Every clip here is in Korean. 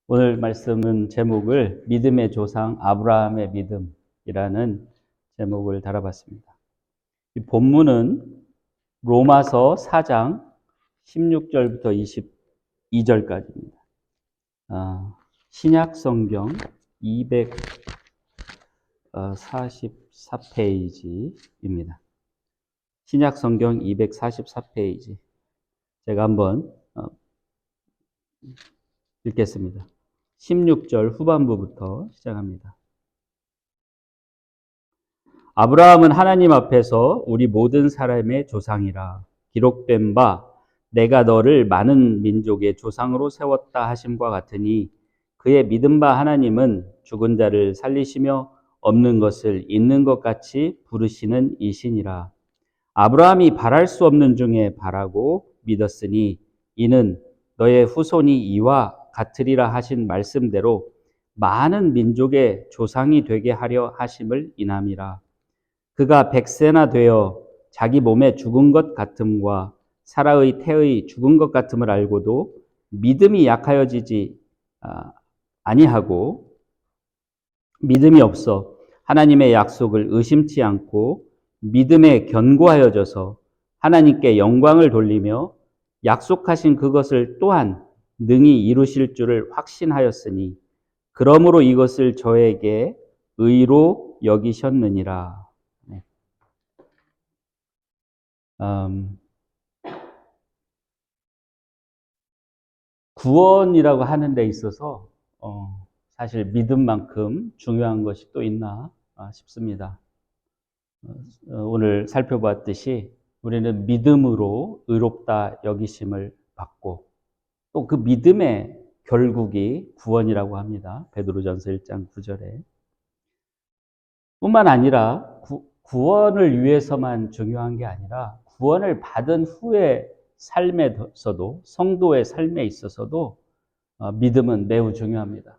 오늘 말씀은 제목을 믿음의 조상 아브라함의 믿음이라는 제목을 달아봤습니다. 이 본문은 로마서 4장 16절부터 22절까지입니다. 신약 성경 244페이지입니다. 신약 성경 244페이지. 제가 한번 읽겠습니다. 16절 후반부부터 시작합니다. 아브라함은 하나님 앞에서 우리 모든 사람의 조상이라 기록된 바 내가 너를 많은 민족의 조상으로 세웠다 하심과 같으니 그의 믿은 바 하나님은 죽은 자를 살리시며 없는 것을 있는 것 같이 부르시는 이시니라. 아브라함이 바랄 수 없는 중에 바라고 믿었으니 이는 너의 후손이 이와 같으리라 하신 말씀대로 많은 민족의 조상이 되게 하려 하심을 인함이라. 그가 100세나 되어 자기 몸에 죽은 것 같음과 사라의 태의 죽은 것 같음을 알고도 믿음이 약하여지지 아니하고 믿음이 없어 하나님의 약속을 의심치 않고 믿음에 견고하여져서 하나님께 영광을 돌리며 약속하신 그것을 또한 능히 이루실 줄을 확신하였으니 그러므로 이것을 저에게 의로 여기셨느니라. 구원이라고 하는 데 있어서 사실 믿음만큼 중요한 것이 또 있나 싶습니다. 오늘 살펴봤듯이 우리는 믿음으로 의롭다 여기심을 받고 또 그 믿음의 결국이 구원이라고 합니다. 베드로전서 1장 9절에. 뿐만 아니라 구원을 위해서만 중요한 게 아니라 구원을 받은 후의 삶에서도 성도의 삶에 있어서도 믿음은 매우 중요합니다.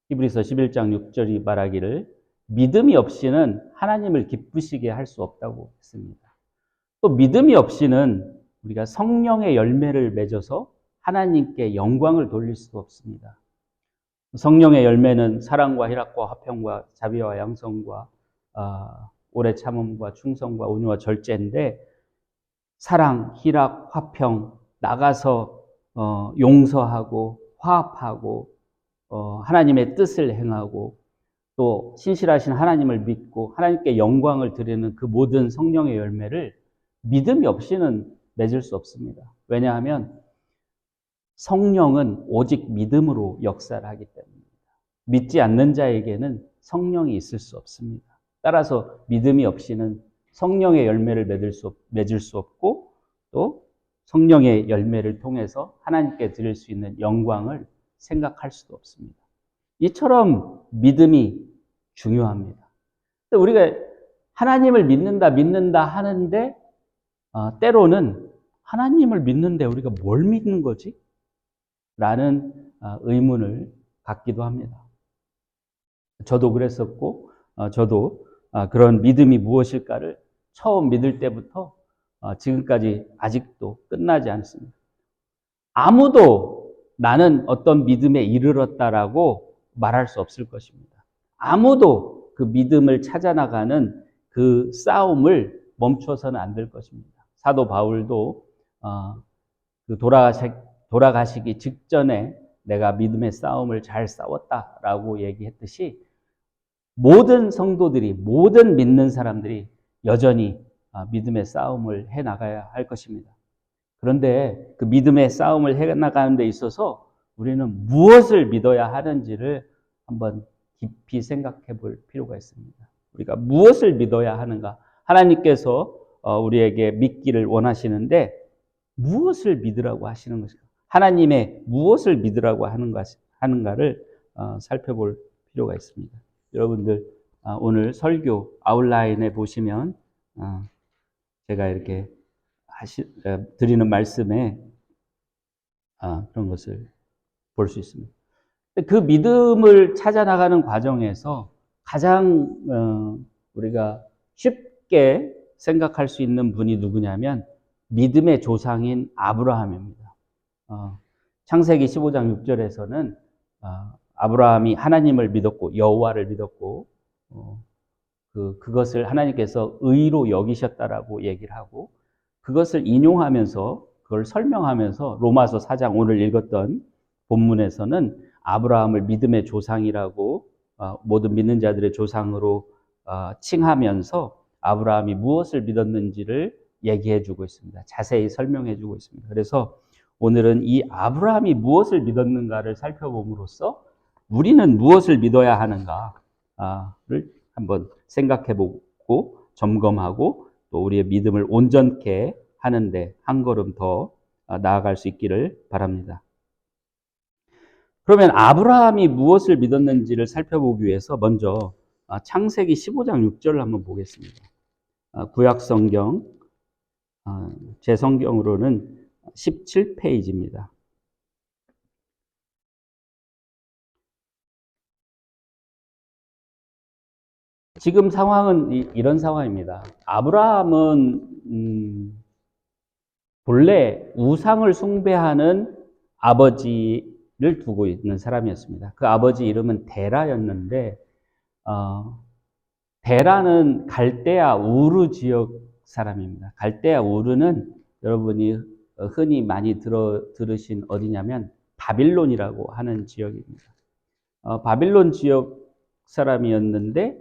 히브리서 11장 6절이 말하기를 믿음이 없이는 하나님을 기쁘시게 할 수 없다고 했습니다. 또 믿음이 없이는 우리가 성령의 열매를 맺어서 하나님께 영광을 돌릴 수 없습니다. 성령의 열매는 사랑과 희락과 화평과 자비와 양성과 오래 참음과 충성과 온유와 절제인데 사랑, 희락, 화평, 나가서 용서하고 화합하고 하나님의 뜻을 행하고 또 신실하신 하나님을 믿고 하나님께 영광을 드리는 그 모든 성령의 열매를 믿음이 없이는 맺을 수 없습니다. 왜냐하면 성령은 오직 믿음으로 역사를 하기 때문입니다. 믿지 않는 자에게는 성령이 있을 수 없습니다. 따라서 믿음이 없이는 성령의 열매를 맺을 수 없고 또 성령의 열매를 통해서 하나님께 드릴 수 있는 영광을 생각할 수도 없습니다. 이처럼 믿음이 중요합니다. 우리가 하나님을 믿는다 하는데 때로는 하나님을 믿는데 우리가 뭘 믿는 거지? 라는 의문을 갖기도 합니다. 저도 그랬었고 저도 그런 믿음이 무엇일까를 처음 믿을 때부터 지금까지 아직도 끝나지 않습니다. 아무도 나는 어떤 믿음에 이르렀다라고 말할 수 없을 것입니다. 아무도 그 믿음을 찾아나가는 그 싸움을 멈춰서는 안 될 것입니다. 사도 바울도 그 돌아가시기 직전에 내가 믿음의 싸움을 잘 싸웠다라고 얘기했듯이 모든 성도들이, 모든 믿는 사람들이 여전히 믿음의 싸움을 해나가야 할 것입니다. 그런데 그 믿음의 싸움을 해나가는 데 있어서 우리는 무엇을 믿어야 하는지를 한번 깊이 생각해 볼 필요가 있습니다. 우리가 무엇을 믿어야 하는가? 하나님께서 우리에게 믿기를 원하시는데 무엇을 믿으라고 하시는 것일까? 하나님의 무엇을 믿으라고 하는가를 살펴볼 필요가 있습니다. 여러분들 오늘 설교 아웃라인에 보시면 제가 이렇게 드리는 말씀에 그런 것을 볼 수 있습니다. 그 믿음을 찾아나가는 과정에서 가장 우리가 쉽게 생각할 수 있는 분이 누구냐면 믿음의 조상인 아브라함입니다. 창세기 15장 6절에서는 아브라함이 하나님을 믿었고 여호와를 믿었고 그것을 하나님께서 의로 여기셨다라고 얘기를 하고 그것을 인용하면서 그걸 설명하면서 로마서 4장 오늘 읽었던 본문에서는 아브라함을 믿음의 조상이라고 모든 믿는 자들의 조상으로 칭하면서 아브라함이 무엇을 믿었는지를 얘기해 주고 있습니다. 자세히 설명해 주고 있습니다. 그래서 오늘은 이 아브라함이 무엇을 믿었는가를 살펴봄으로써 우리는 무엇을 믿어야 하는가를 한번 생각해 보고 점검하고 또 우리의 믿음을 온전케 하는데 한 걸음 더 나아갈 수 있기를 바랍니다. 그러면 아브라함이 무엇을 믿었는지를 살펴보기 위해서 먼저 창세기 15장 6절을 한번 보겠습니다. 구약 성경, 제 성경으로는 17페이지입니다. 지금 상황은 이런 상황입니다. 아브라함은 본래 우상을 숭배하는 아버지를 두고 있는 사람이었습니다. 그 아버지 이름은 데라였는데 데라는 갈대아 우르 지역 사람입니다. 갈대아 우르는 여러분이 흔히 많이 들으신 어디냐면 바빌론이라고 하는 지역입니다. 바빌론 지역 사람이었는데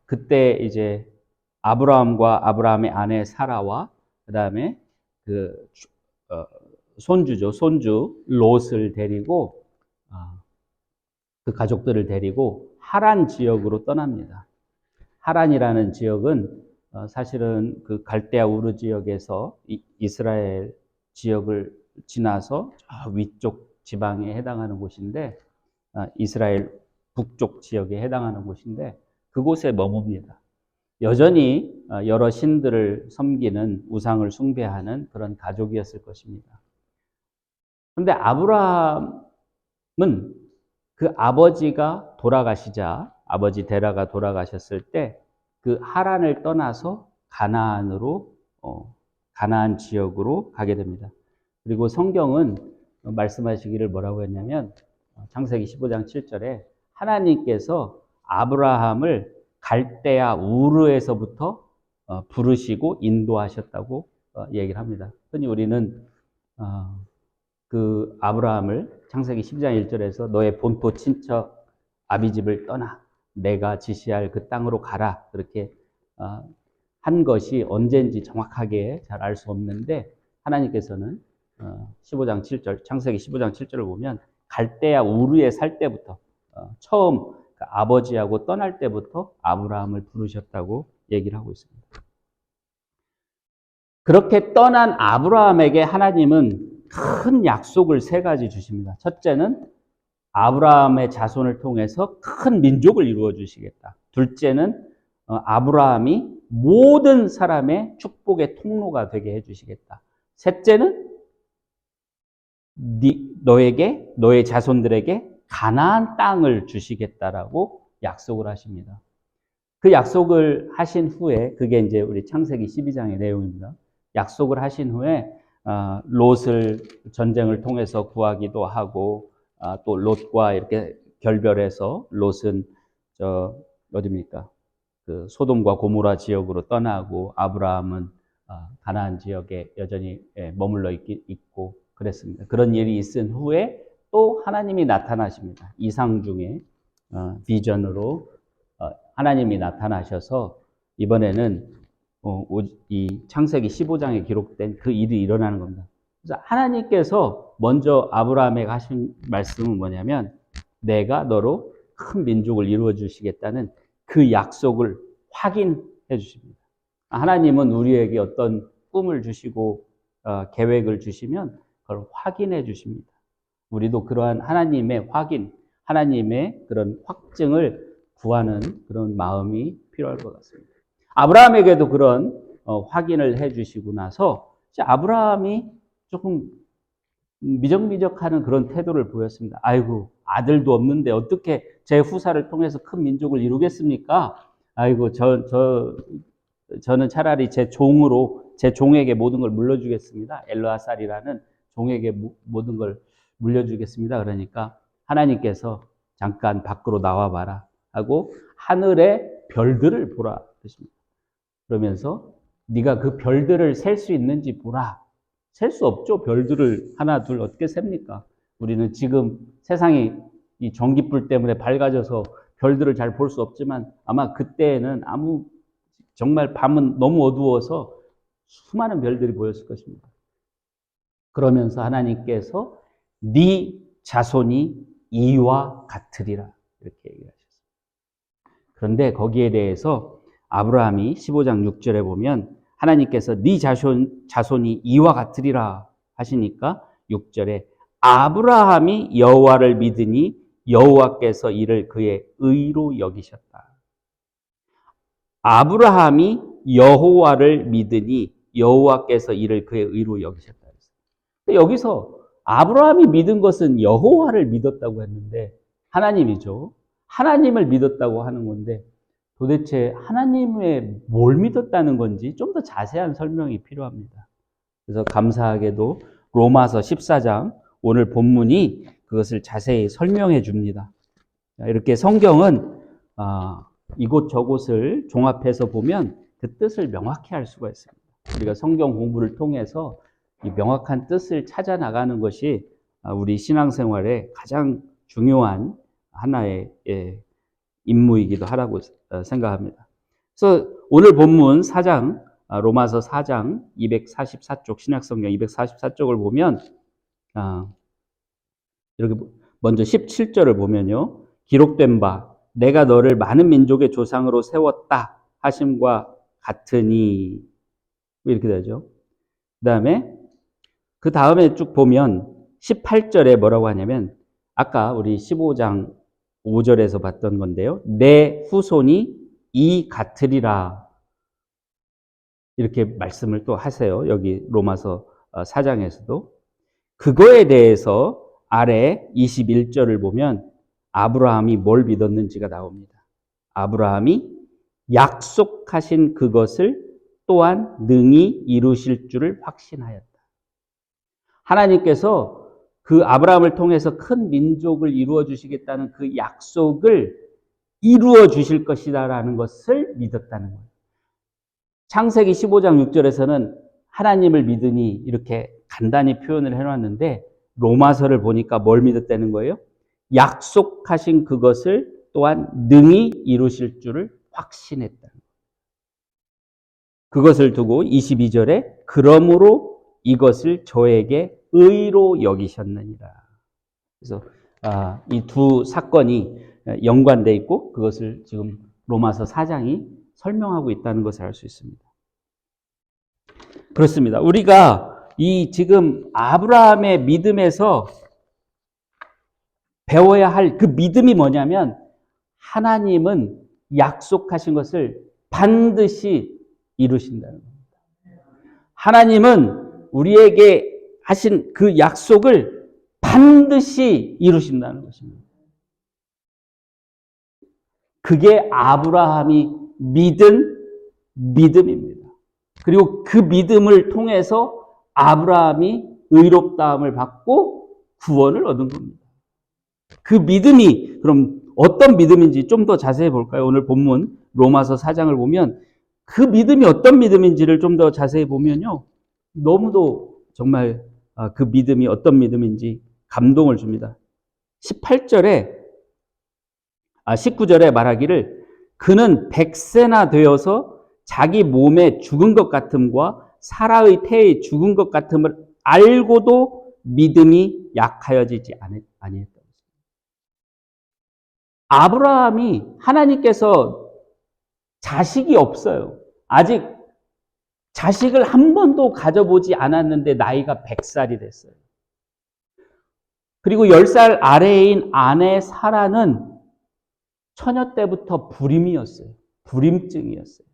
그때 이제 아브라함과 아브라함의 아내 사라와 그다음에 손주 롯을 데리고 그 가족들을 데리고 하란 지역으로 떠납니다. 하란이라는 지역은 사실은 그 갈대아 우르 지역에서 이스라엘 지역을 지나서 저 위쪽 지방에 해당하는 곳인데 이스라엘 북쪽 지역에 해당하는 곳인데 그곳에 머뭅니다. 여전히 여러 신들을 섬기는 우상을 숭배하는 그런 가족이었을 것입니다. 그런데 아브라함은 그 아버지가 돌아가시자 아버지 데라가 돌아가셨을 때 그 하란을 떠나서 가나안으로 가나안 지역으로 가게 됩니다. 그리고 성경은 말씀하시기를 뭐라고 했냐면 창세기 15장 7절에 하나님께서 아브라함을 갈대아 우르에서부터 부르시고 인도하셨다고 얘기를 합니다. 흔히 우리는 그 아브라함을 창세기 10장 1절에서 너의 본토 친척 아비집을 떠나 내가 지시할 그 땅으로 가라 그렇게 한 것이 언제인지 정확하게 잘 알 수 없는데 하나님께서는 15장 7절 창세기 15장 7절을 보면 갈대아 우르에 살 때부터 처음 그 아버지하고 떠날 때부터 아브라함을 부르셨다고 얘기를 하고 있습니다. 그렇게 떠난 아브라함에게 하나님은 큰 약속을 세 가지 주십니다. 첫째는 아브라함의 자손을 통해서 큰 민족을 이루어 주시겠다. 둘째는 아브라함이 모든 사람의 축복의 통로가 되게 해 주시겠다. 셋째는 너에게 너의 자손들에게 가나안 땅을 주시겠다라고 약속을 하십니다. 그 약속을 하신 후에 그게 이제 우리 창세기 12장의 내용입니다. 약속을 하신 후에 롯을 전쟁을 통해서 구하기도 하고 또 롯과 이렇게 결별해서 롯은 어디입니까? 그 소돔과 고모라 지역으로 떠나고 아브라함은 가나안 지역에 여전히 머물러 있고 그랬습니다. 그런 일이 있은 후에 또 하나님이 나타나십니다. 이상 중에 비전으로 하나님이 나타나셔서 이번에는 이 창세기 15장에 기록된 그 일이 일어나는 겁니다. 그래서 하나님께서 먼저 아브라함에게 하신 말씀은 뭐냐면 내가 너로 큰 민족을 이루어 주시겠다는 그 약속을 확인해 주십니다. 하나님은 우리에게 어떤 꿈을 주시고 계획을 주시면 그걸 확인해 주십니다. 우리도 그러한 하나님의 확인, 하나님의 그런 확증을 구하는 그런 마음이 필요할 것 같습니다. 아브라함에게도 그런 확인을 해 주시고 나서 아브라함이 조금 미적미적하는 그런 태도를 보였습니다. 아이고, 아들도 없는데 어떻게 제 후사를 통해서 큰 민족을 이루겠습니까? 아이고, 저는 차라리 제 종에게 모든 걸 물려주겠습니다. 엘르아살이라는 종에게 모든 걸 물려주겠습니다. 그러니까 하나님께서 잠깐 밖으로 나와봐라 하고 하늘의 별들을 보라 그러십니다. 그러면서 네가 그 별들을 셀 수 있는지 보라. 셀 수 없죠. 별들을 하나 둘 어떻게 셉니까? 우리는 지금 세상이 이 전기불 때문에 밝아져서 별들을 잘 볼 수 없지만 아마 그때에는 정말 밤은 너무 어두워서 수많은 별들이 보였을 것입니다. 그러면서 하나님께서 네 자손이 이와 같으리라 이렇게 얘기하셨습니다. 그런데 거기에 대해서 아브라함이 15장 6절에 보면 하나님께서 네 자손이 이와 같으리라 하시니까 6절에 아브라함이 여호와를 믿으니 여호와께서 이를 그의 의로 여기셨다. 아브라함이 여호와를 믿으니 여호와께서 이를 그의 의로 여기셨다. 여기서 아브라함이 믿은 것은 여호와를 믿었다고 했는데 하나님이죠. 하나님을 믿었다고 하는 건데 도대체 하나님의 뭘 믿었다는 건지 좀 더 자세한 설명이 필요합니다. 그래서 감사하게도 로마서 14장 오늘 본문이 그것을 자세히 설명해 줍니다. 이렇게 성경은 이곳저곳을 종합해서 보면 그 뜻을 명확히 알 수가 있습니다. 우리가 성경 공부를 통해서 이 명확한 뜻을 찾아 나가는 것이 우리 신앙생활의 가장 중요한 하나의 임무이기도 하라고 생각합니다. 그래서 오늘 본문 4장, 로마서 4장 244쪽, 신약성경 244쪽을 보면 이렇게 먼저 17절을 보면요. 기록된 바 내가 너를 많은 민족의 조상으로 세웠다 하심과 같으니 이렇게 되죠. 그 다음에 쭉 보면 18절에 뭐라고 하냐면 아까 우리 15장 5절에서 봤던 건데요. 내 후손이 이 같으리라 이렇게 말씀을 또 하세요. 여기 로마서 4장에서도 그거에 대해서 아래 21절을 보면 아브라함이 뭘 믿었는지가 나옵니다. 아브라함이 약속하신 그것을 또한 능히 이루실 줄을 확신하였다. 하나님께서 그 아브라함을 통해서 큰 민족을 이루어 주시겠다는 그 약속을 이루어 주실 것이다라는 것을 믿었다는 거예요. 창세기 15장 6절에서는 하나님을 믿으니 이렇게 간단히 표현을 해놨는데 로마서를 보니까 뭘 믿었다는 거예요? 약속하신 그것을 또한 능히 이루실 줄을 확신했다는 거예요. 그것을 두고 22절에 그러므로 이것을 저에게 의로 여기셨느니라. 그래서 이 두 사건이 연관되어 있고 그것을 지금 로마서 4장이 설명하고 있다는 것을 알 수 있습니다. 그렇습니다. 우리가 이 지금 아브라함의 믿음에서 배워야 할 그 믿음이 뭐냐면 하나님은 약속하신 것을 반드시 이루신다는 겁니다. 하나님은 우리에게 하신 그 약속을 반드시 이루신다는 것입니다. 그게 아브라함이 믿은 믿음입니다. 그리고 그 믿음을 통해서 아브라함이 의롭다함을 받고 구원을 얻은 겁니다. 그 믿음이 그럼 어떤 믿음인지 좀 더 자세히 볼까요? 오늘 본문 로마서 4장을 보면 그 믿음이 어떤 믿음인지를 좀 더 자세히 보면요. 너무도 정말 그 믿음이 어떤 믿음인지 감동을 줍니다. 19절에 말하기를 그는 100세나 되어서 자기 몸에 죽은 것 같음과 사라의 태에 죽은 것 같음을 알고도 믿음이 약하여지지 아니했다. 아브라함이 하나님께서 자식이 없어요. 아직 자식을 한 번도 가져보지 않았는데 나이가 100살이 됐어요. 그리고 10살 아래인 아내 사라는 처녀 때부터 불임이었어요. 불임증이었어요.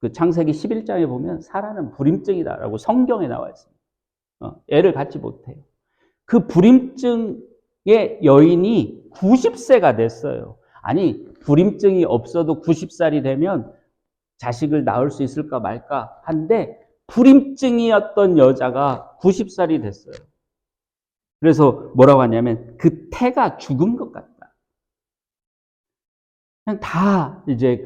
그 창세기 11장에 보면 사라는 불임증이다라고 성경에 나와 있습니다. 애를 갖지 못해요. 그 불임증의 여인이 90세가 됐어요. 아니, 불임증이 없어도 90살이 되면 자식을 낳을 수 있을까 말까 한데 불임증이었던 여자가 90살이 됐어요. 그래서 뭐라고 하냐면 그 태가 죽은 것 같다. 그냥 다 이제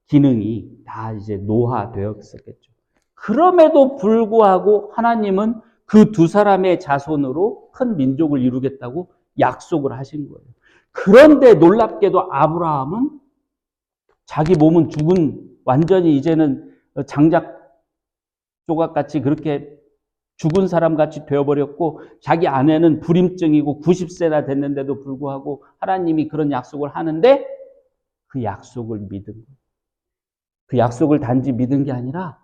기능이 다 이제 노화되었었겠죠. 그럼에도 불구하고 하나님은 그 두 사람의 자손으로 큰 민족을 이루겠다고 약속을 하신 거예요. 그런데 놀랍게도 아브라함은 자기 몸은 완전히 이제는 장작 조각같이 그렇게 죽은 사람같이 되어버렸고 자기 아내는 불임증이고 90세나 됐는데도 불구하고 하나님이 그런 약속을 하는데 그 약속을 믿은 거예요. 그 약속을 단지 믿은 게 아니라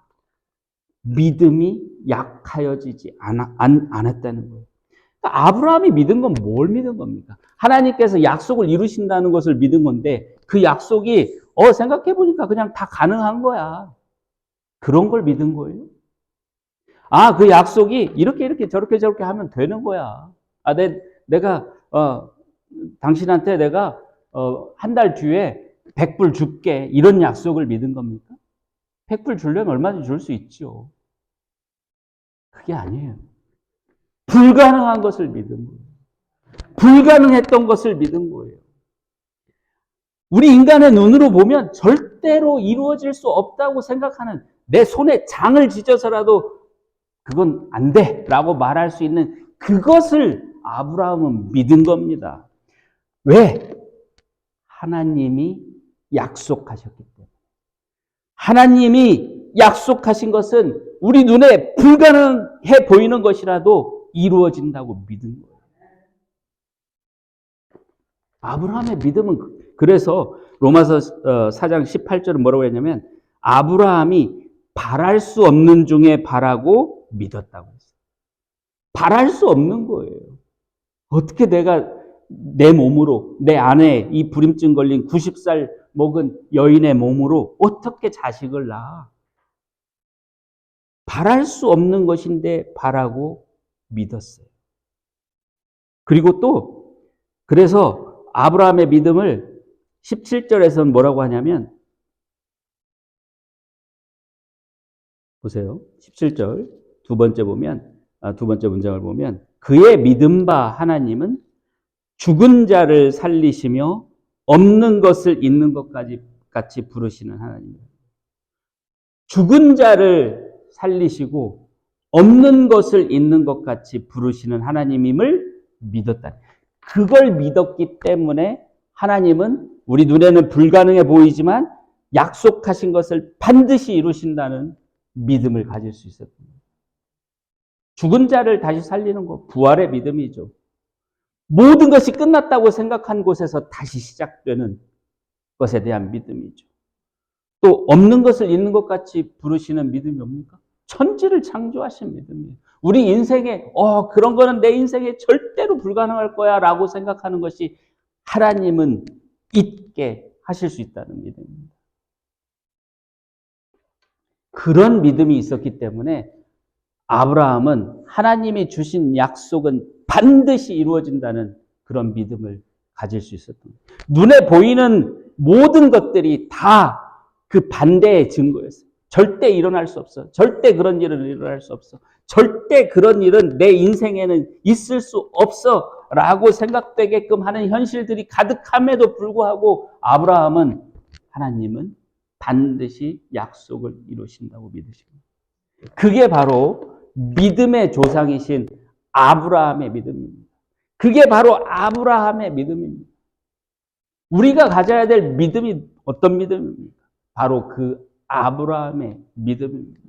믿음이 약하여지지 않았다는 거예요. 그러니까 아브라함이 믿은 건 뭘 믿은 겁니까? 하나님께서 약속을 이루신다는 것을 믿은 건데 그 약속이 생각해보니까 그냥 다 가능한 거야. 그런 걸 믿은 거예요. 그 약속이 이렇게 저렇게 하면 되는 거야. 내가 당신한테 내가 한 달 뒤에 100불 줄게. 이런 약속을 믿은 겁니까? 100불 주려면 얼마든지 줄 수 있죠. 그게 아니에요. 불가능한 것을 믿은 거예요. 불가능했던 것을 믿은 거예요. 우리 인간의 눈으로 보면 절대로 이루어질 수 없다고 생각하는 내 손에 장을 지져서라도 그건 안 돼 라고 말할 수 있는 그것을 아브라함은 믿은 겁니다. 왜? 하나님이 약속하셨기 때문에. 하나님이 약속하신 것은 우리 눈에 불가능해 보이는 것이라도 이루어진다고 믿은 거예요. 아브라함의 믿음은 그래서 로마서 4장 18절은 뭐라고 했냐면 아브라함이 바랄 수 없는 중에 바라고 믿었다고 했어요. 바랄 수 없는 거예요. 어떻게 내가 내 몸으로 내 아내 이 불임증 걸린 90살 먹은 여인의 몸으로 어떻게 자식을 낳아? 바랄 수 없는 것인데 바라고 믿었어요. 그리고 또 그래서 아브라함의 믿음을 17절에서는 뭐라고 하냐면 보세요. 17절 두 번째 문장을 보면 그의 믿음 바 하나님은 죽은 자를 살리시며 없는 것을 있는 것까지 같이 부르시는 하나님입니다. 죽은 자를 살리시고 없는 것을 있는 것 같이 부르시는 하나님임을 믿었다. 그걸 믿었기 때문에 하나님은 우리 눈에는 불가능해 보이지만 약속하신 것을 반드시 이루신다는 믿음을 가질 수 있었습니다. 죽은 자를 다시 살리는 것, 부활의 믿음이죠. 모든 것이 끝났다고 생각한 곳에서 다시 시작되는 것에 대한 믿음이죠. 또 없는 것을 있는 것 같이 부르시는 믿음이 뭡니까? 천지를 창조하신 믿음이에요. 우리 인생에 그런 거는 내 인생에 절대로 불가능할 거야 라고 생각하는 것이 하나님은 있게 하실 수 있다는 믿음입니다. 그런 믿음이 있었기 때문에 아브라함은 하나님이 주신 약속은 반드시 이루어진다는 그런 믿음을 가질 수 있었던 거예요. 눈에 보이는 모든 것들이 다 그 반대의 증거였어요. 절대 일어날 수 없어. 절대 그런 일은 일어날 수 없어. 절대 그런 일은 내 인생에는 있을 수 없어 라고 생각되게끔 하는 현실들이 가득함에도 불구하고 하나님은 반드시 약속을 이루신다고 믿으십니다. 그게 바로 믿음의 조상이신 아브라함의 믿음입니다. 그게 바로 아브라함의 믿음입니다. 우리가 가져야 될 믿음이 어떤 믿음입니까? 바로 그 아브라함의 믿음입니다.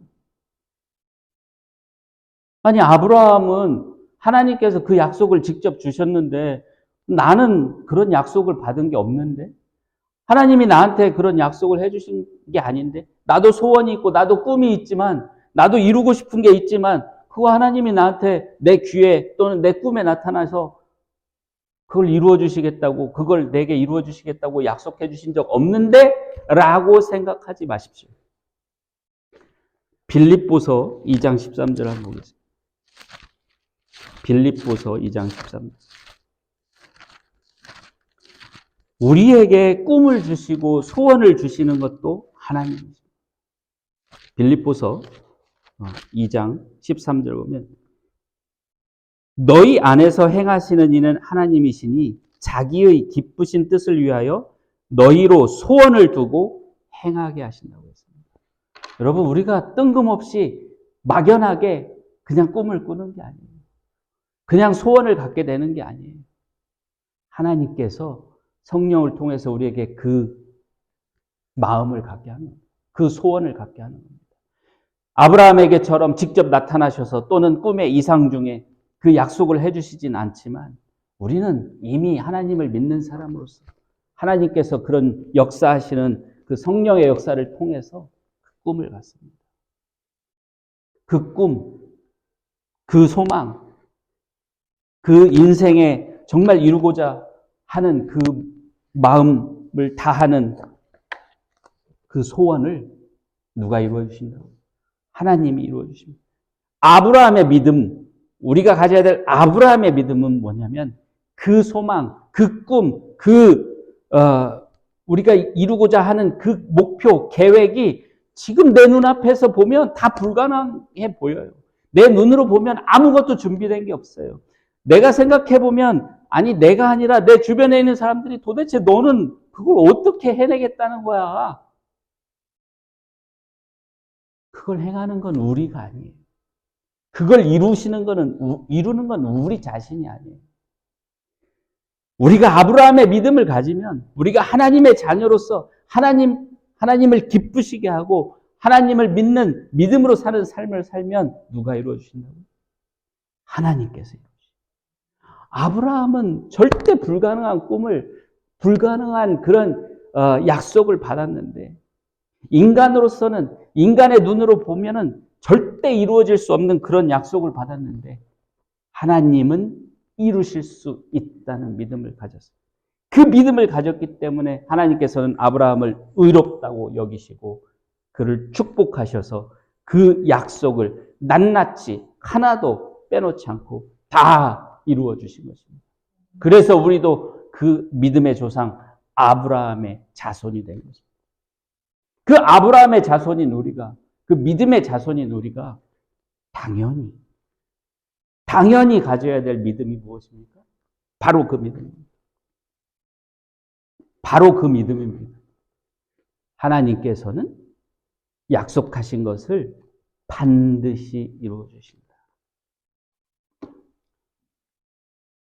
아니, 아브라함은 하나님께서 그 약속을 직접 주셨는데 나는 그런 약속을 받은 게 없는데 하나님이 나한테 그런 약속을 해주신 게 아닌데 나도 소원이 있고 나도 꿈이 있지만 나도 이루고 싶은 게 있지만 그거 하나님이 나한테 내 귀에 또는 내 꿈에 나타나서 그걸 이루어 주시겠다고 그걸 내게 이루어 주시겠다고 약속해 주신 적 없는데 라고 생각하지 마십시오. 빌립보서 2장 13절 한번 보겠습니다. 빌립보서 2장 13절. 우리에게 꿈을 주시고 소원을 주시는 것도 하나님이십니다. 빌립보서 2장 13절 보면 너희 안에서 행하시는 이는 하나님이시니 자기의 기쁘신 뜻을 위하여 너희로 소원을 두고 행하게 하신다고 했습니다. 여러분, 우리가 뜬금없이 막연하게 그냥 꿈을 꾸는 게 아니에요. 그냥 소원을 갖게 되는 게 아니에요. 하나님께서 성령을 통해서 우리에게 그 마음을 갖게 하는 겁니다. 그 소원을 갖게 하는 겁니다. 아브라함에게처럼 직접 나타나셔서 또는 꿈의 이상 중에 그 약속을 해주시진 않지만 우리는 이미 하나님을 믿는 사람으로서 하나님께서 그런 역사하시는 그 성령의 역사를 통해서 그 꿈을 갖습니다. 그 꿈, 그 소망, 그 인생에 정말 이루고자 하는 그 마음을 다하는 그 소원을 누가 이루어 주신다고? 하나님이 이루어 주십니다. 아브라함의 믿음, 우리가 가져야 될 아브라함의 믿음은 뭐냐면 그 소망, 그 꿈, 우리가 이루고자 하는 그 목표, 계획이 지금 내 눈앞에서 보면 다 불가능해 보여요. 내 눈으로 보면 아무것도 준비된 게 없어요. 내가 생각해 보면 아니 내가 아니라 내 주변에 있는 사람들이 도대체 너는 그걸 어떻게 해내겠다는 거야. 그걸 행하는 건 우리가 아니에요. 그걸 이루는 건 우리 자신이 아니에요. 우리가 아브라함의 믿음을 가지면 우리가 하나님의 자녀로서 하나님을 기쁘시게 하고 하나님을 믿는 믿음으로 사는 삶을 살면 누가 이루어 주신다고요? 하나님께서 이루어 주십니다. 아브라함은 절대 불가능한 꿈을 불가능한 그런 약속을 받았는데 인간으로서는 인간의 눈으로 보면은 절대 이루어질 수 없는 그런 약속을 받았는데 하나님은 이루실 수 있다는 믿음을 가졌어요. 그 믿음을 가졌기 때문에 하나님께서는 아브라함을 의롭다고 여기시고 그를 축복하셔서 그 약속을 낱낱이 하나도 빼놓지 않고 다 이루어 주신 것입니다. 그래서 우리도 그 믿음의 조상 아브라함의 자손이 된 것입니다. 그 아브라함의 자손인 우리가, 그 믿음의 자손인 우리가 당연히 가져야 될 믿음이 무엇입니까? 바로 그 믿음입니다. 바로 그 믿음입니다. 하나님께서는 약속하신 것을 반드시 이루어 주신다.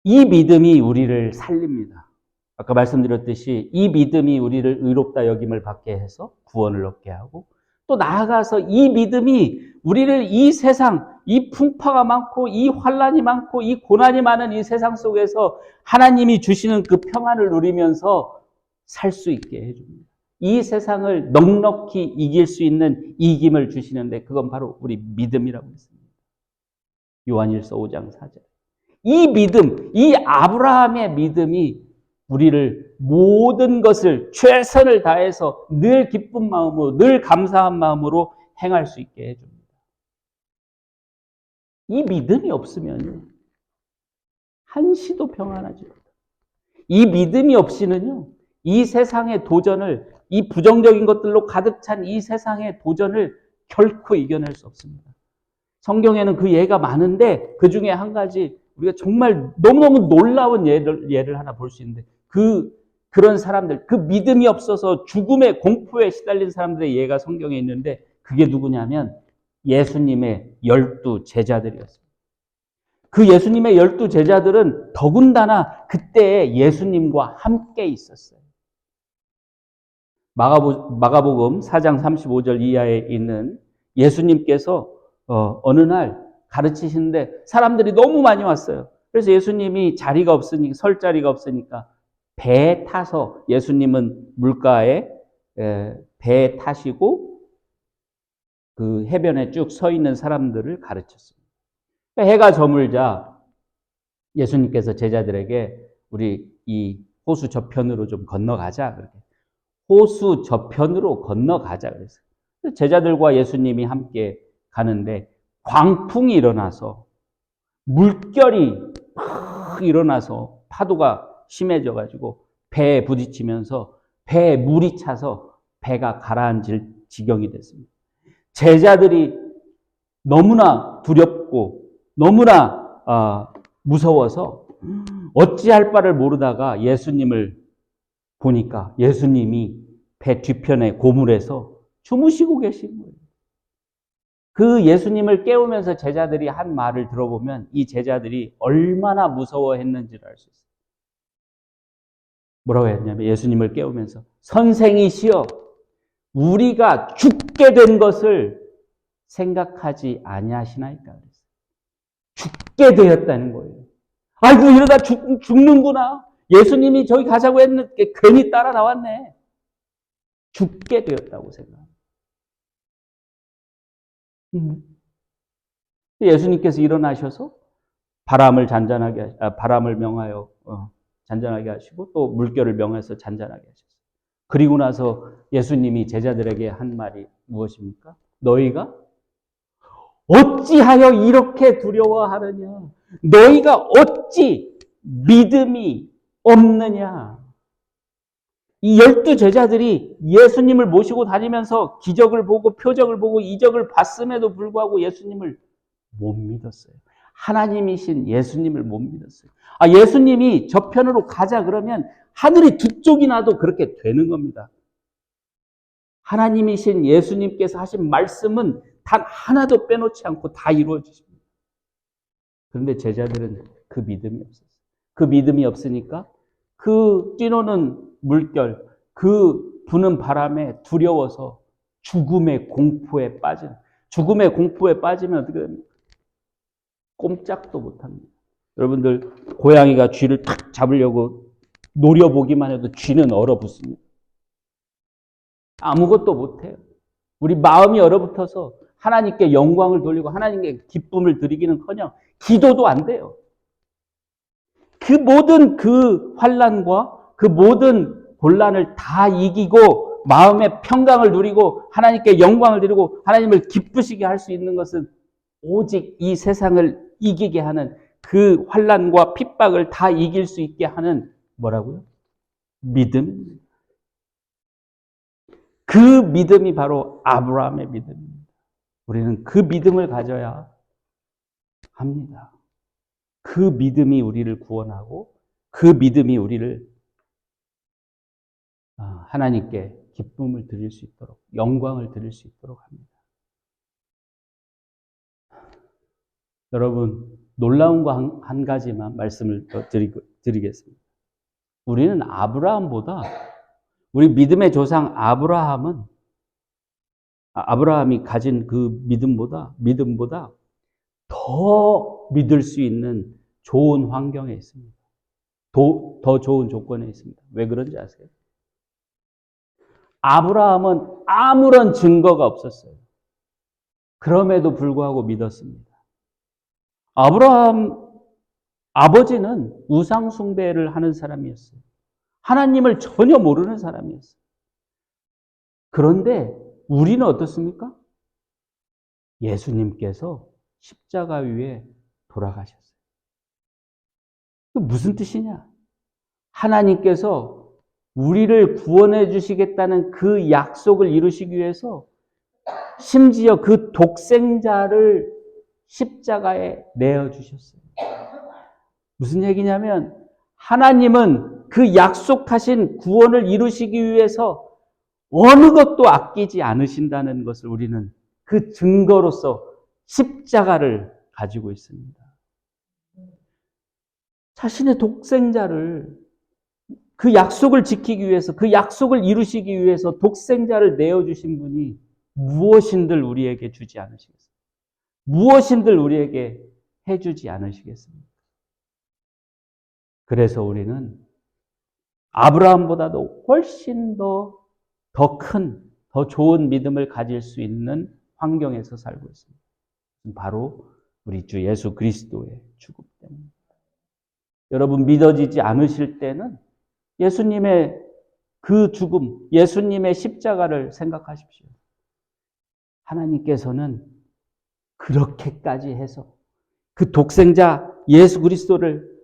이 믿음이 우리를 살립니다. 아까 말씀드렸듯이 이 믿음이 우리를 의롭다 여김을 받게 해서 구원을 얻게 하고 또 나아가서 이 믿음이 우리를 이 세상, 이 풍파가 많고 이 환란이 많고 이 고난이 많은 이 세상 속에서 하나님이 주시는 그 평안을 누리면서 살 수 있게 해줍니다. 이 세상을 넉넉히 이길 수 있는 이김을 주시는데 그건 바로 우리 믿음이라고 했습니다. 요한일서 5장 4절. 이 믿음, 이 아브라함의 믿음이 우리를 모든 것을 최선을 다해서 늘 기쁜 마음으로, 늘 감사한 마음으로 행할 수 있게 해줍니다. 이 믿음이 없으면요, 한시도 평안하지 못해요. 이 믿음이 없이는요, 이 세상의 도전을, 이 부정적인 것들로 가득 찬 이 세상의 도전을 결코 이겨낼 수 없습니다. 성경에는 그 예가 많은데 그 중에 한 가지 우리가 정말 너무너무 놀라운 예를 하나 볼 수 있는데 그런 사람들, 그 믿음이 없어서 죽음의 공포에 시달린 사람들의 예가 성경에 있는데 그게 누구냐면 예수님의 12 제자들이었습니다. 그 예수님의 12 제자들은 더군다나 그때 예수님과 함께 있었어요. 마가복음 4장 35절 이하에 있는 예수님께서 어느 날 가르치시는데 사람들이 너무 많이 왔어요. 그래서 예수님이 자리가 없으니까, 설 자리가 없으니까 배에 타서 예수님은 물가에 배에 타시고 그 해변에 쭉 서 있는 사람들을 가르쳤습니다. 해가 저물자 예수님께서 제자들에게 우리 이 호수 저편으로 좀 건너가자. 그렇게. 호수 저편으로 건너가자 그랬어요. 제자들과 예수님이 함께 가는데 광풍이 일어나서 물결이 막 일어나서 파도가 심해져 가지고 배에 부딪히면서 배에 물이 차서 배가 가라앉을 지경이 됐습니다. 제자들이 너무나 두렵고 너무나 무서워서 어찌할 바를 모르다가 예수님을 보니까 예수님이 배 뒤편에 고물에서 주무시고 계신 거예요. 그 예수님을 깨우면서 제자들이 한 말을 들어보면 이 제자들이 얼마나 무서워했는지를 알 수 있어요. 뭐라고 했냐면 예수님을 깨우면서 선생이시여 우리가 죽게 된 것을 생각하지 아니하시나이까 그랬어요. 죽게 되었다는 거예요. 아이고 이러다 죽는구나. 예수님이 저기 가자고 했는데 괜히 따라 나왔네. 죽게 되었다고 생각합니다. 예수님께서 일어나셔서 바람을 명하여 잔잔하게 하시고 또 물결을 명해서 잔잔하게 하셨어요. 그리고 나서 예수님이 제자들에게 한 말이 무엇입니까? 너희가 어찌하여 이렇게 두려워하느냐? 너희가 어찌 믿음이 없느냐? 이 12 제자들이 예수님을 모시고 다니면서 기적을 보고 표적을 보고 이적을 봤음에도 불구하고 예수님을 못 믿었어요. 하나님이신 예수님을 못 믿었어요. 예수님이 저편으로 가자 그러면 하늘이 두 쪽이 나도 그렇게 되는 겁니다. 하나님이신 예수님께서 하신 말씀은 단 하나도 빼놓지 않고 다 이루어지십니다. 그런데 제자들은 그 믿음이 없었어요. 그 믿음이 없으니까 그 뛰노는 물결, 그 부는 바람에 두려워서 죽음의 공포에 빠지면 어떻게 됩니까? 꼼짝도 못합니다. 여러분들 고양이가 쥐를 탁 잡으려고 노려보기만 해도 쥐는 얼어붙습니다. 아무것도 못해요. 우리 마음이 얼어붙어서 하나님께 영광을 돌리고 하나님께 기쁨을 드리기는커녕 기도도 안 돼요. 그 모든 그 환난과 그 모든 곤란을 다 이기고 마음의 평강을 누리고 하나님께 영광을 드리고 하나님을 기쁘시게 할 수 있는 것은 오직 이 세상을 이기게 하는 그 환난과 핍박을 다 이길 수 있게 하는 뭐라고요? 믿음입니다. 그 믿음이 바로 아브라함의 믿음입니다. 우리는 그 믿음을 가져야 합니다. 그 믿음이 우리를 구원하고 그 믿음이 우리를 하나님께 기쁨을 드릴 수 있도록 영광을 드릴 수 있도록 합니다. 여러분 놀라운 거 한 가지만 말씀을 더 드리겠습니다. 우리는 아브라함보다 우리 믿음의 조상 아브라함이 가진 그 믿음보다 더 믿을 수 있는 좋은 환경에 있습니다. 더 좋은 조건에 있습니다. 왜 그런지 아세요? 아브라함은 아무런 증거가 없었어요. 그럼에도 불구하고 믿었습니다. 아브라함 아버지는 우상 숭배를 하는 사람이었어요. 하나님을 전혀 모르는 사람이었어요. 그런데 우리는 어떻습니까? 예수님께서 십자가 위에 돌아가셨어요. 무슨 뜻이냐? 하나님께서 우리를 구원해 주시겠다는 그 약속을 이루시기 위해서 심지어 그 독생자를 십자가에 내어주셨어요. 무슨 얘기냐면 하나님은 그 약속하신 구원을 이루시기 위해서 어느 것도 아끼지 않으신다는 것을 우리는 그 증거로서 십자가를 가지고 있습니다. 자신의 독생자를 그 약속을 지키기 위해서 그 약속을 이루시기 위해서 독생자를 내어주신 분이 무엇인들 우리에게 주지 않으시겠습니까? 무엇인들 우리에게 해주지 않으시겠습니까? 그래서 우리는 아브라함보다도 훨씬 더 큰, 더 좋은 믿음을 가질 수 있는 환경에서 살고 있습니다. 바로 우리 주 예수 그리스도의 죽음 때문입니다. 여러분 믿어지지 않으실 때는 예수님의 그 죽음, 예수님의 십자가를 생각하십시오. 하나님께서는 그렇게까지 해서 그 독생자 예수 그리스도를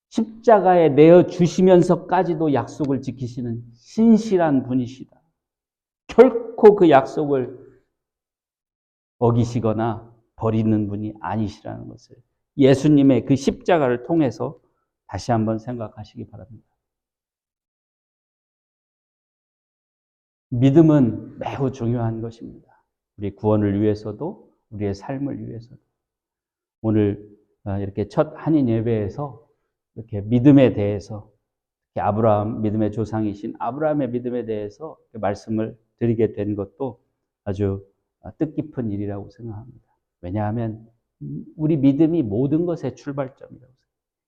십자가에 내어주시면서까지도 약속을 지키시는 신실한 분이시다. 결코 그 약속을 어기시거나 버리는 분이 아니시라는 것을 예수님의 그 십자가를 통해서 다시 한번 생각하시기 바랍니다. 믿음은 매우 중요한 것입니다. 우리 구원을 위해서도, 우리의 삶을 위해서도. 오늘 이렇게 첫 한인 예배에서 이렇게 믿음에 대해서, 아브라함, 믿음의 조상이신 아브라함의 믿음에 대해서 말씀을 드리게 된 것도 아주 뜻깊은 일이라고 생각합니다. 왜냐하면 우리 믿음이 모든 것의 출발점이라고 생각합니다.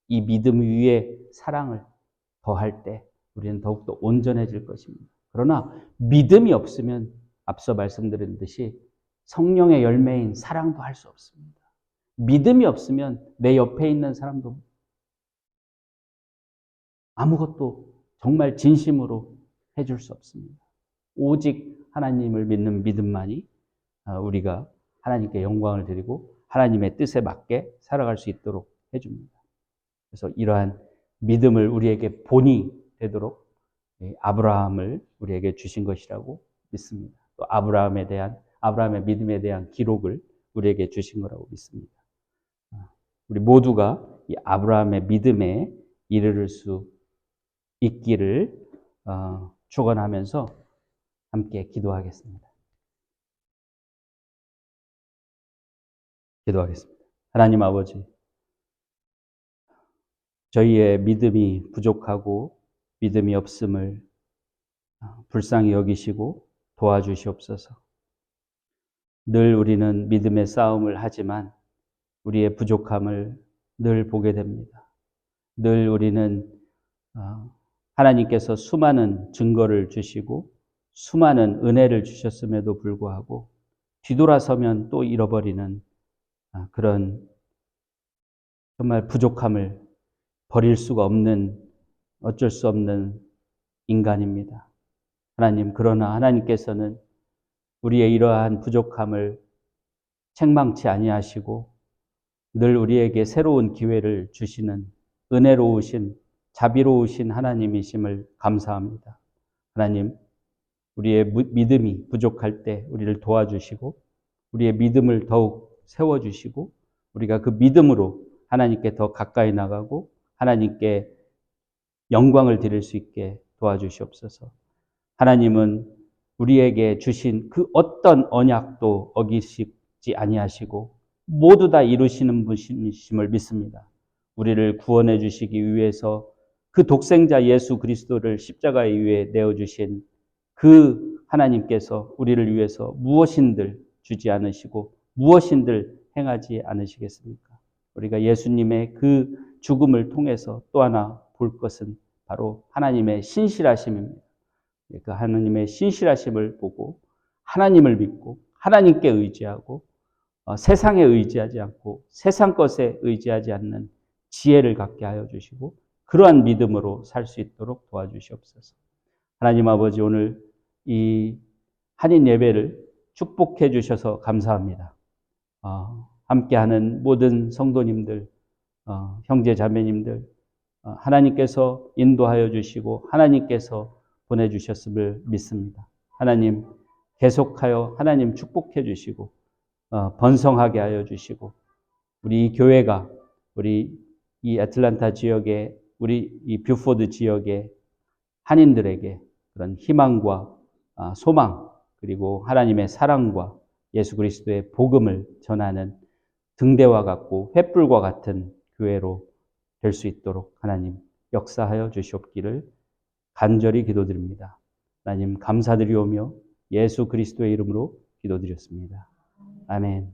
이 믿음 위에 사랑을 더할 때 우리는 더욱더 온전해질 것입니다. 그러나 믿음이 없으면 앞서 말씀드린 듯이 성령의 열매인 사랑도 할 수 없습니다. 믿음이 없으면 내 옆에 있는 사람도 아무것도 정말 진심으로 해줄 수 없습니다. 오직 하나님을 믿는 믿음만이 우리가 하나님께 영광을 드리고 하나님의 뜻에 맞게 살아갈 수 있도록 해줍니다. 그래서 이러한 믿음을 우리에게 본이 되도록 아브라함을 우리에게 주신 것이라고 믿습니다. 또 아브라함의 믿음에 대한 기록을 우리에게 주신 거라고 믿습니다. 우리 모두가 이 아브라함의 믿음에 이르를 수 있기를 축원하면서 함께 기도하겠습니다. 기도하겠습니다. 하나님 아버지, 저희의 믿음이 부족하고 믿음이 없음을 불쌍히 여기시고 도와주시옵소서. 늘 우리는 믿음의 싸움을 하지만 우리의 부족함을 늘 보게 됩니다. 늘 우리는 하나님께서 수많은 증거를 주시고 수많은 은혜를 주셨음에도 불구하고 뒤돌아서면 또 잃어버리는 그런 정말 부족함을 버릴 수가 없는, 어쩔 수 없는 인간입니다. 하나님, 그러나 하나님께서는 우리의 이러한 부족함을 책망치 아니하시고 늘 우리에게 새로운 기회를 주시는 은혜로우신, 자비로우신 하나님이심을 감사합니다. 하나님, 우리의 믿음이 부족할 때 우리를 도와주시고 우리의 믿음을 더욱 세워주시고 우리가 그 믿음으로 하나님께 더 가까이 나가고 하나님께 영광을 드릴 수 있게 도와주시옵소서. 하나님은 우리에게 주신 그 어떤 언약도 어기시지 아니하시고 모두 다 이루시는 분이심을 믿습니다. 우리를 구원해 주시기 위해서 그 독생자 예수 그리스도를 십자가에 위해 내어주신 그 하나님께서 우리를 위해서 무엇인들 주지 않으시고 무엇인들 행하지 않으시겠습니까? 우리가 예수님의 그 죽음을 통해서 또 하나 볼 것은 바로 하나님의 신실하심입니다. 그 하나님의 신실하심을 보고 하나님을 믿고 하나님께 의지하고 세상에 의지하지 않고 세상 것에 의지하지 않는 지혜를 갖게 하여 주시고 그러한 믿음으로 살 수 있도록 도와주시옵소서. 하나님 아버지, 오늘 이 한인 예배를 축복해 주셔서 감사합니다. 함께하는 모든 성도님들, 형제 자매님들, 하나님께서 인도하여 주시고 하나님께서 보내주셨음을 믿습니다. 하나님 계속하여 하나님 축복해 주시고 번성하게 하여 주시고 우리 이 교회가 우리 이 애틀랜타 지역에 우리 이 뷰포드 지역의 한인들에게 그런 희망과 소망 그리고 하나님의 사랑과 예수 그리스도의 복음을 전하는 등대와 같고 횃불과 같은 교회로 될 수 있도록 하나님 역사하여 주시옵기를 간절히 기도드립니다. 하나님 감사드리오며 예수 그리스도의 이름으로 기도드렸습니다. 아멘.